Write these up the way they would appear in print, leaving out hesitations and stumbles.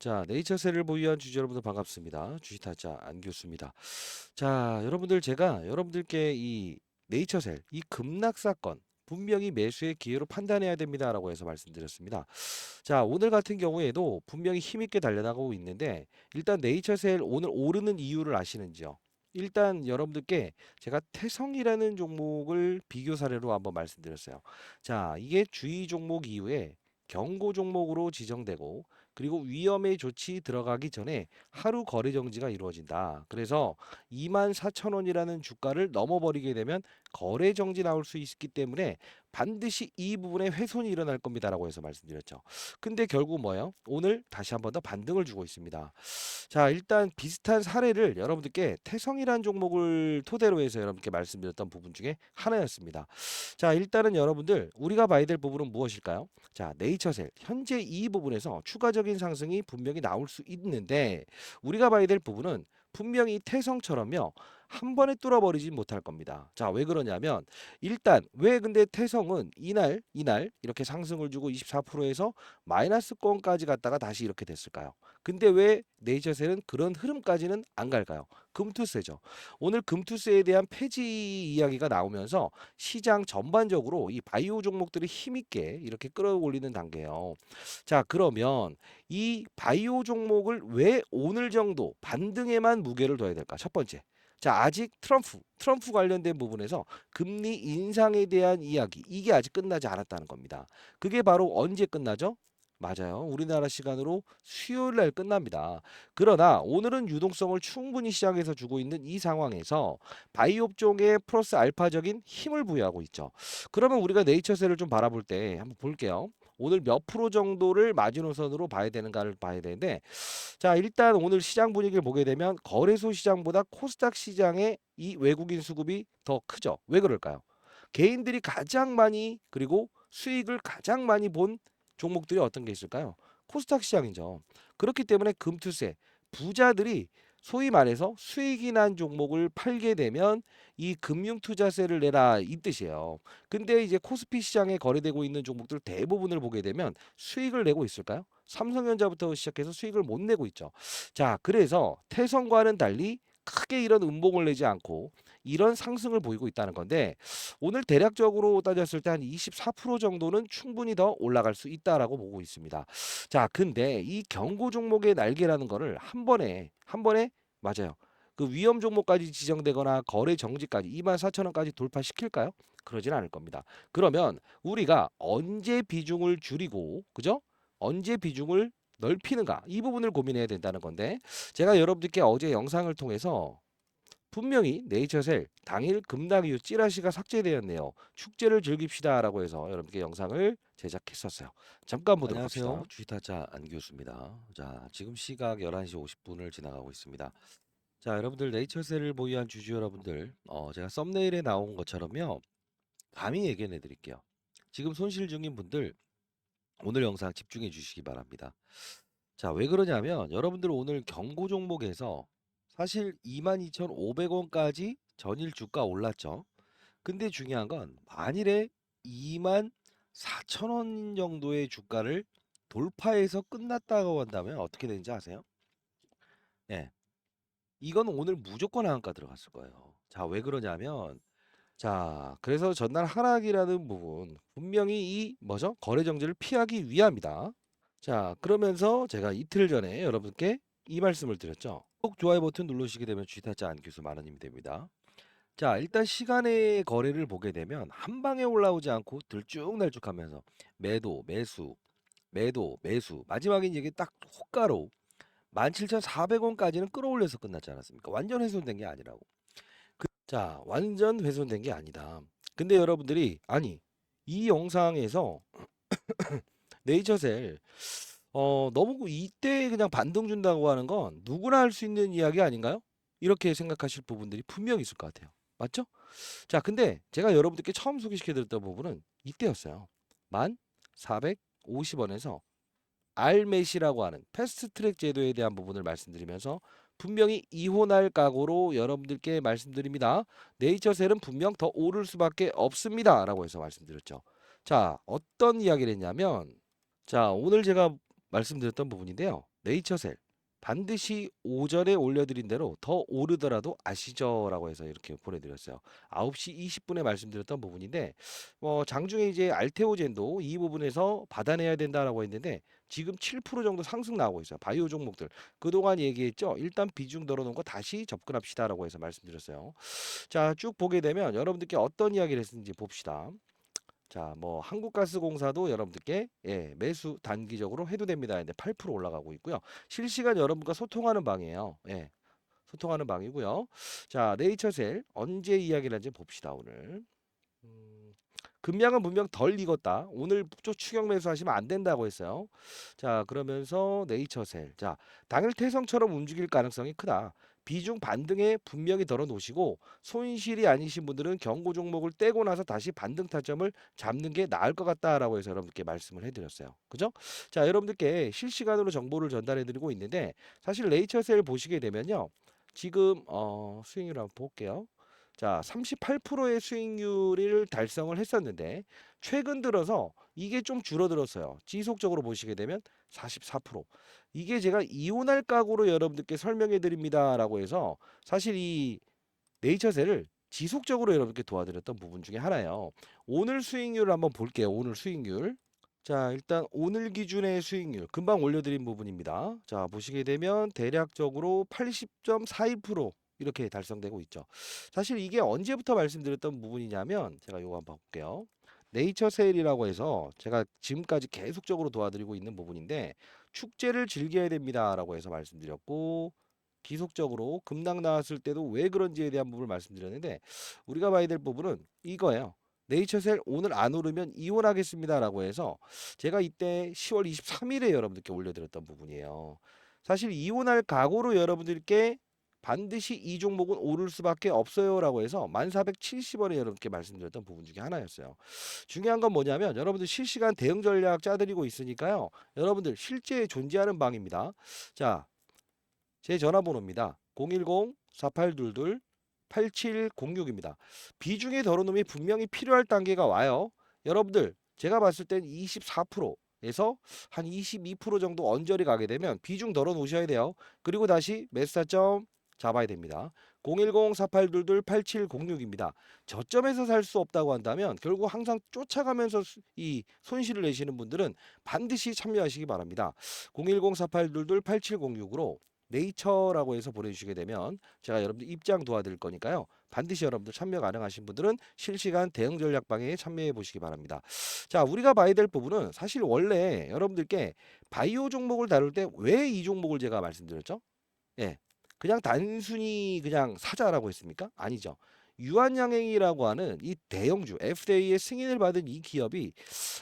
자, 네이처셀을 보유한 주주 여러분들 반갑습니다. 주식타짜 안교수입니다. 자, 여러분들 제가 여러분들께 이 네이처셀 이 급락 사건 분명히 매수의 기회로 판단해야 됩니다라고 해서 말씀드렸습니다. 자, 오늘 같은 경우에도 분명히 힘있게 달려나가고 있는데 일단 네이처셀 오늘 오르는 이유를 아시는지요? 일단 여러분들께 제가 태성이라는 종목을 비교 사례로 한번 말씀드렸어요. 자, 이게 주의 종목 이후에 경고 종목으로 지정되고 그리고 위험의 조치 들어가기 전에 하루 거래 정지가 이루어진다. 그래서 24,000원이라는 주가를 넘어버리게 되면 거래 정지 나올 수 있기 때문에 반드시 이 부분에 훼손이 일어날 겁니다라고 해서 말씀드렸죠. 근데 결국 뭐예요? 오늘 다시 한번 더 반등을 주고 있습니다. 자, 일단 비슷한 사례를 여러분들께 태성이라는 종목을 토대로 해서 여러분께 말씀드렸던 부분 중에 하나였습니다. 자, 일단은 여러분들 우리가 봐야 될 부분은 무엇일까요? 자, 네이처셀 현재 이 부분에서 추가적인 상승이 분명히 나올 수 있는데 우리가 봐야 될 부분은 분명히 태성처럼요. 한 번에 뚫어버리지 못할 겁니다. 자, 왜 그러냐면 일단 왜 근데 태성은 이날 이렇게 상승을 주고 24%에서 마이너스권까지 갔다가 다시 이렇게 됐을까요? 근데 왜 네이처셀은 그런 흐름까지는 안 갈까요? 금투세죠. 오늘 금투세에 대한 폐지 이야기가 나오면서 시장 전반적으로 이 바이오 종목들이 힘있게 이렇게 끌어올리는 단계예요. 자, 그러면 이 바이오 종목을 왜 오늘 정도 반등에만 무게를 둬야 될까? 첫 번째. 자, 아직 트럼프 관련된 부분에서 금리 인상에 대한 이야기, 이게 아직 끝나지 않았다는 겁니다. 그게 바로 언제 끝나죠? 맞아요. 우리나라 시간으로 수요일 날 끝납니다. 그러나 오늘은 유동성을 충분히 시장에서 주고 있는 이 상황에서 바이오 업종에 플러스 알파적인 힘을 부여하고 있죠. 그러면 우리가 네이처셀을 좀 바라볼 때 한번 볼게요. 오늘 몇 프로 정도를 마지노선으로 봐야 되는가를 봐야 되는데 자, 일단 오늘 시장 분위기를 보게 되면 거래소 시장보다 코스닥 시장의 이 외국인 수급이 더 크죠. 왜 그럴까요? 개인들이 가장 많이 그리고 수익을 가장 많이 본 종목들이 어떤 게 있을까요? 코스닥 시장이죠. 그렇기 때문에 금투세 부자들이 소위 말해서 수익이 난 종목을 팔게 되면 이 금융투자세를 내라 이 뜻이에요. 근데 이제 코스피 시장에 거래되고 있는 종목들 대부분을 보게 되면 수익을 내고 있을까요? 삼성전자부터 시작해서 수익을 못 내고 있죠. 자, 그래서 태성과는 달리 크게 이런 음봉을 내지 않고 이런 상승을 보이고 있다는 건데 오늘 대략적으로 따졌을 때 한 24% 정도는 충분히 더 올라갈 수 있다라고 보고 있습니다. 자, 근데 이 경고 종목의 날개라는 거를 한 번에 맞아요. 그 위험 종목까지 지정되거나 거래 정지까지 24,000원까지 돌파시킬까요? 그러진 않을 겁니다. 그러면 우리가 언제 비중을 줄이고 그죠? 언제 비중을 넓히는가? 이 부분을 고민해야 된다는 건데 제가 여러분들께 어제 영상을 통해서 분명히 네이처셀 당일 급락 이후 찌라시가 삭제되었네요. 축제를 즐깁시다라고 해서 여러분께 영상을 제작했었어요. 잠깐 보도록 합시다. 안녕하세요. 주식타짜 안교수입니다. 자, 지금 시각 11시 50분을 지나가고 있습니다. 자, 여러분들 네이처셀을 보유한 주주 여러분들, 제가 썸네일에 나온 것처럼요. 감히 예견해 드릴게요. 지금 손실 중인 분들 오늘 영상 집중해 주시기 바랍니다. 자, 왜 그러냐면 여러분들 오늘 경고 종목에서 사실 22,500원까지 전일 주가 올랐죠. 근데 중요한 건 만일에 24,000원 정도의 주가를 돌파해서 끝났다고 한다면 어떻게 되는지 아세요? 예. 이건 오늘 무조건 하한가 들어갔을 거예요. 자, 왜 그러냐면 자, 그래서 전날 하락이라는 부분 분명히 이 뭐죠? 거래 정지를 피하기 위함이다. 자, 그러면서 제가 이틀 전에 여러분께 이 말씀을 드렸죠. 꼭 좋아요 버튼 누르시게 되면 쥐타짜 안교수 만 원님이 됩니다. 자, 일단 시간의 거래를 보게 되면 한 방에 올라오지 않고 들쭉날쭉하면서 매도, 매수, 매도, 매수. 마지막에 이게 딱 호가로 17,400원까지는 끌어올려서 끝났지 않았습니까? 완전 훼손된 게 아니라고. 자, 완전 훼손된 게 아니다. 근데 여러분들이 아니 이 영상에서 네이처셀 너무 이때 그냥 반등 준다고 하는 건 누구나 할 수 있는 이야기 아닌가요? 이렇게 생각하실 부분들이 분명히 있을 것 같아요. 맞죠? 자, 근데 제가 여러분들께 처음 소개시켜 드렸던 부분은 이때였어요. 1,450원에서 알메시라고 하는 패스트트랙 제도에 대한 부분을 말씀드리면서 분명히 이혼할 각오로 여러분들께 말씀드립니다. 네이처셀은 분명 더 오를 수밖에 없습니다. 라고 해서 말씀드렸죠. 자, 어떤 이야기를 했냐면 자, 오늘 제가 말씀드렸던 부분인데요. 네이처셀 반드시 오전에 올려드린 대로 더 오르더라도 아시죠? 라고 해서 이렇게 보내드렸어요. 9시 20분에 말씀드렸던 부분인데 장중에 이제 알테오젠도 이 부분에서 받아내야 된다라고 했는데 지금 7% 정도 상승 나오고 있어요. 바이오 종목들 그동안 얘기했죠. 일단 비중 덜어놓은 거 다시 접근합시다라고 해서 말씀드렸어요. 자, 쭉 보게 되면 여러분들께 어떤 이야기를 했는지 봅시다. 자, 한국가스공사도 여러분들께 매수 단기적으로 해도 됩니다. 근데 8% 올라가고 있고요. 실시간 여러분과 소통하는 방이에요. 소통하는 방이고요. 자, 네이처셀 언제 이야기를 하는지 봅시다, 오늘. 음, 금량은 분명 덜 익었다. 오늘 또 추격 매수하시면 안 된다고 했어요. 자, 그러면서 네이처셀. 자, 당일 태성처럼 움직일 가능성이 크다. 비중 반등에 분명히 덜어 놓으시고 손실이 아니신 분들은 경고 종목을 떼고 나서 다시 반등 타점을 잡는 게 나을 것 같다라고 해서 여러분께 말씀을 해드렸어요. 그죠? 자, 여러분들께 실시간으로 정보를 전달해드리고 있는데 사실 네이처셀 보시게 되면요. 지금 수익률 한번 볼게요. 자, 38%의 수익률을 달성을 했었는데 최근 들어서 이게 좀 줄어들었어요. 지속적으로 보시게 되면 44%. 이게 제가 이혼할 각오로 여러분들께 설명해 드립니다라고 해서 사실 이 네이처셀을 지속적으로 여러분께 도와드렸던 부분 중에 하나예요. 오늘 수익률을 한번 볼게요. 오늘 수익률. 자, 일단 오늘 기준의 수익률 금방 올려드린 부분입니다. 자, 보시게 되면 대략적으로 80.42% 이렇게 달성되고 있죠. 사실 이게 언제부터 말씀드렸던 부분이냐면 제가 요거 한번 볼게요. 네이처 세일이라고 해서 제가 지금까지 계속적으로 도와드리고 있는 부분인데 축제를 즐겨야 됩니다라고 해서 말씀드렸고 기속적으로 급락 나왔을 때도 왜 그런지에 대한 부분을 말씀드렸는데 우리가 봐야 될 부분은 이거예요. 네이처셀 오늘 안 오르면 이혼하겠습니다라고 해서 제가 이때 10월 23일에 여러분들께 올려드렸던 부분이에요. 사실 이혼할 각오로 여러분들께 반드시 이 종목은 오를 수밖에 없어요라고 해서 1470원에 여러분께 말씀드렸던 부분 중에 하나였어요. 중요한 건 뭐냐면 여러분들 실시간 대응 전략 짜드리고 있으니까요. 여러분들 실제 존재하는 방입니다. 자, 제 전화번호입니다. 010-4822-8706입니다. 비중의 덜어놓음이 분명히 필요할 단계가 와요. 여러분들 제가 봤을 땐 24%에서 한 22% 정도 언저리 가게 되면 비중 덜어 놓으셔야 돼요. 그리고 다시 매수타점 잡아야 됩니다. 010-4822-8706입니다. 저점에서 살 수 없다고 한다면 결국 항상 쫓아가면서 이 손실을 내시는 분들은 반드시 참여하시기 바랍니다. 010-4822-8706으로 네이처라고 해서 보내주시게 되면 제가 여러분들 입장 도와드릴 거니까요. 반드시 여러분들 참여 가능하신 분들은 실시간 대응 전략방에 참여해 보시기 바랍니다. 자, 우리가 봐야 될 부분은 사실 원래 여러분들께 바이오 종목을 다룰 때 왜 이 종목을 제가 말씀드렸죠? 예. 그냥 단순히 그냥 사자라고 했습니까? 아니죠. 유한양행이라고 하는 이 대형주 FDA의 승인을 받은 이 기업이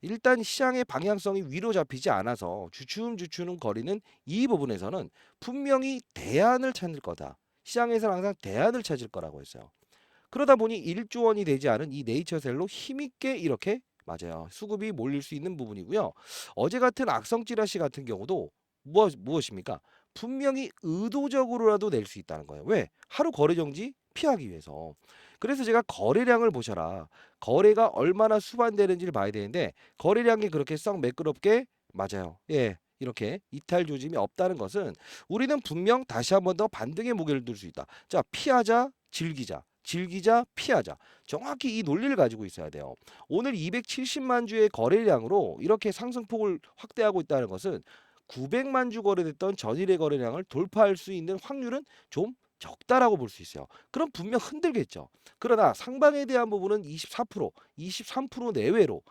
일단 시장의 방향성이 위로 잡히지 않아서 주춤주춤 거리는 이 부분에서는 분명히 대안을 찾을 거다. 시장에서는 항상 대안을 찾을 거라고 했어요. 그러다 보니 1조 원이 되지 않은 이 네이처셀로 힘있게 이렇게 맞아요. 수급이 몰릴 수 있는 부분이고요. 어제 같은 악성 찌라시 같은 경우도 무엇입니까? 분명히 의도적으로라도 낼 수 있다는 거예요. 왜? 하루 거래 정지 피하기 위해서. 그래서 제가 거래량을 보셔라. 거래가 얼마나 수반되는지를 봐야 되는데 거래량이 그렇게 썩 매끄럽게 맞아요. 예. 이렇게 이탈 조짐이 없다는 것은 우리는 분명 다시 한번 더 반등의 무게를 둘 수 있다. 자, 피하자, 즐기자. 즐기자, 피하자. 정확히 이 논리를 가지고 있어야 돼요. 오늘 270만 주의 거래량으로 이렇게 상승폭을 확대하고 있다는 것은 900만 주 거래됐던 전일의 거래량을 돌파할 수 있는 확률은 좀 적다라고 볼 수 있어요. 그럼 분명 흔들겠죠. 그러나 상방에 대한 부분은 24%, 23% 내외로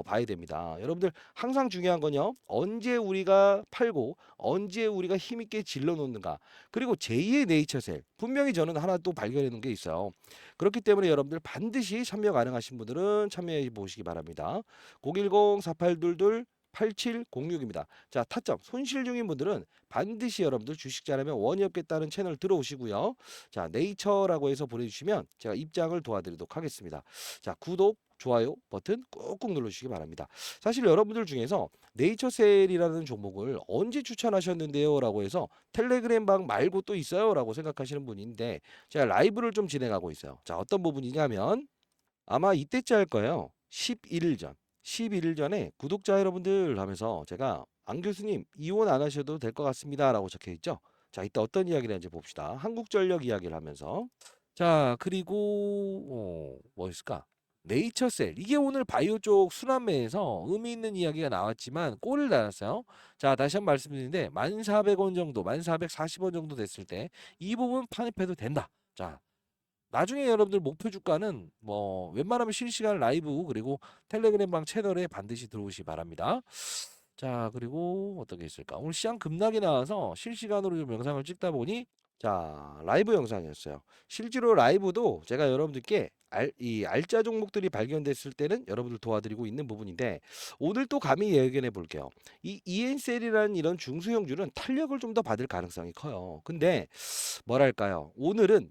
봐야 됩니다. 여러분들 항상 중요한 건요. 언제 우리가 팔고 언제 우리가 힘있게 질러 놓는가. 그리고 제2의 네이처셀. 분명히 저는 하나 또 발견해 놓은 게 있어요. 그렇기 때문에 여러분들 반드시 참여 가능하신 분들은 참여해 보시기 바랍니다. 010-4822 8706입니다. 자, 타점 손실 중인 분들은 반드시 여러분들 주식 잘하면 원이 없겠다는 채널 들어오시고요. 자, 네이처라고 해서 보내주시면 제가 입장을 도와드리도록 하겠습니다. 자, 구독, 좋아요 버튼 꾹꾹 눌러주시기 바랍니다. 사실 여러분들 중에서 네이처셀이라는 종목을 언제 추천하셨는데요? 라고 해서 텔레그램 방 말고 또 있어요? 라고 생각하시는 분인데 제가 라이브를 좀 진행하고 있어요. 자, 어떤 부분이냐면 아마 이때쯤 할 거예요. 11일 전. 11일 전에 구독자 여러분들 하면서 제가 안 교수님, 이혼 안 하셔도 될 것 같습니다라고 적혀 있죠. 자, 이때 어떤 이야기를 하는지 봅시다. 한국전력 이야기를 하면서. 자, 그리고 뭐 있을까? 네이처셀. 이게 오늘 바이오 쪽 순환매에서 의미 있는 이야기가 나왔지만 꼴을 달았어요. 자, 다시 한번 말씀드리는데 1,400원 정도, 1,440원 정도 됐을 때 이 부분 판입해도 된다. 자, 나중에 여러분들 목표 주가는 뭐 웬만하면 실시간 라이브 그리고 텔레그램방 채널에 반드시 들어오시기 바랍니다. 자, 그리고 어떤 게 있을까? 오늘 시장 급락이 나와서 실시간으로 좀 영상을 찍다 보니 자, 라이브 영상이었어요. 실제로 라이브도 제가 여러분들께 이 알짜 종목들이 발견됐을 때는 여러분들 도와드리고 있는 부분인데 오늘 또 감히 예견해 볼게요. 이 ENCL이라는 이런 중소형주는 탄력을 좀 더 받을 가능성이 커요. 근데 뭐랄까요? 오늘은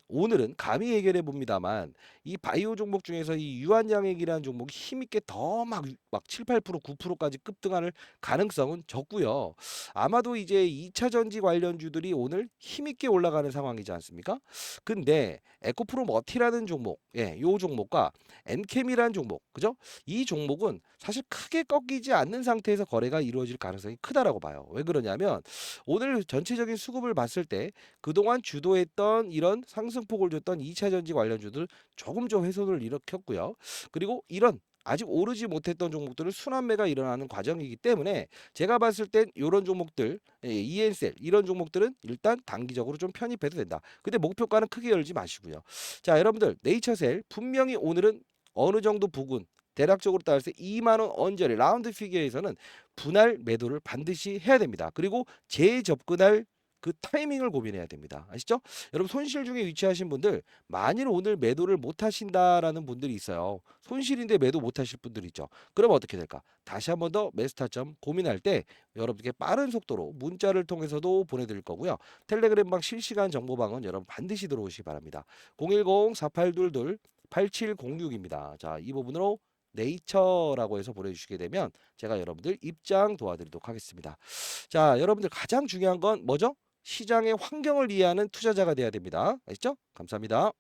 감히 예견해 봅니다만 이 바이오 종목 중에서 이 유한양액이라는 종목이 힘있게 더 막 7, 8%, 9%까지 급등할 가능성은 적고요. 아마도 이제 2차 전지 관련주들이 오늘 힘있게 올라가는 상황이지 않습니까? 근데 에코프로 머티라는 종목, 예, 요 종목과 엔캠이라는 종목, 그죠? 이 종목은 사실 크게 꺾이지 않는 상태에서 거래가 이루어질 가능성이 크다라고 봐요. 왜 그러냐면 오늘 전체적인 수급을 봤을 때 그동안 주도했던 이런 상승폭을 줬던 2차 전지 관련주들 조금 좀 훼손을 일으켰고요. 그리고 이런 아직 오르지 못했던 종목들은 순환매가 일어나는 과정이기 때문에 제가 봤을 땐 이런 종목들, ENCL 이런 종목들은 일단 단기적으로 좀 편입해도 된다. 근데 목표가는 크게 열지 마시고요. 자, 여러분들 네이처셀 분명히 오늘은 어느 정도 부근 대략적으로 따라서 2만 원 언저리 라운드 피겨에서는 분할 매도를 반드시 해야 됩니다. 그리고 재접근할 그 타이밍을 고민해야 됩니다. 아시죠? 여러분 손실 중에 위치하신 분들 만일 오늘 매도를 못 하신다라는 분들이 있어요. 손실인데 매도 못 하실 분들이 있죠. 그럼 어떻게 될까? 다시 한번 더 매수타점 고민할 때 여러분께 빠른 속도로 문자를 통해서도 보내드릴 거고요. 텔레그램방 실시간 정보방은 여러분 반드시 들어오시기 바랍니다. 010-4822-8706입니다. 자, 이 부분으로 네이처라고 해서 보내주시게 되면 제가 여러분들 입장 도와드리도록 하겠습니다. 자, 여러분들 가장 중요한 건 뭐죠? 시장의 환경을 이해하는 투자자가 돼야 됩니다. 아시죠? 감사합니다.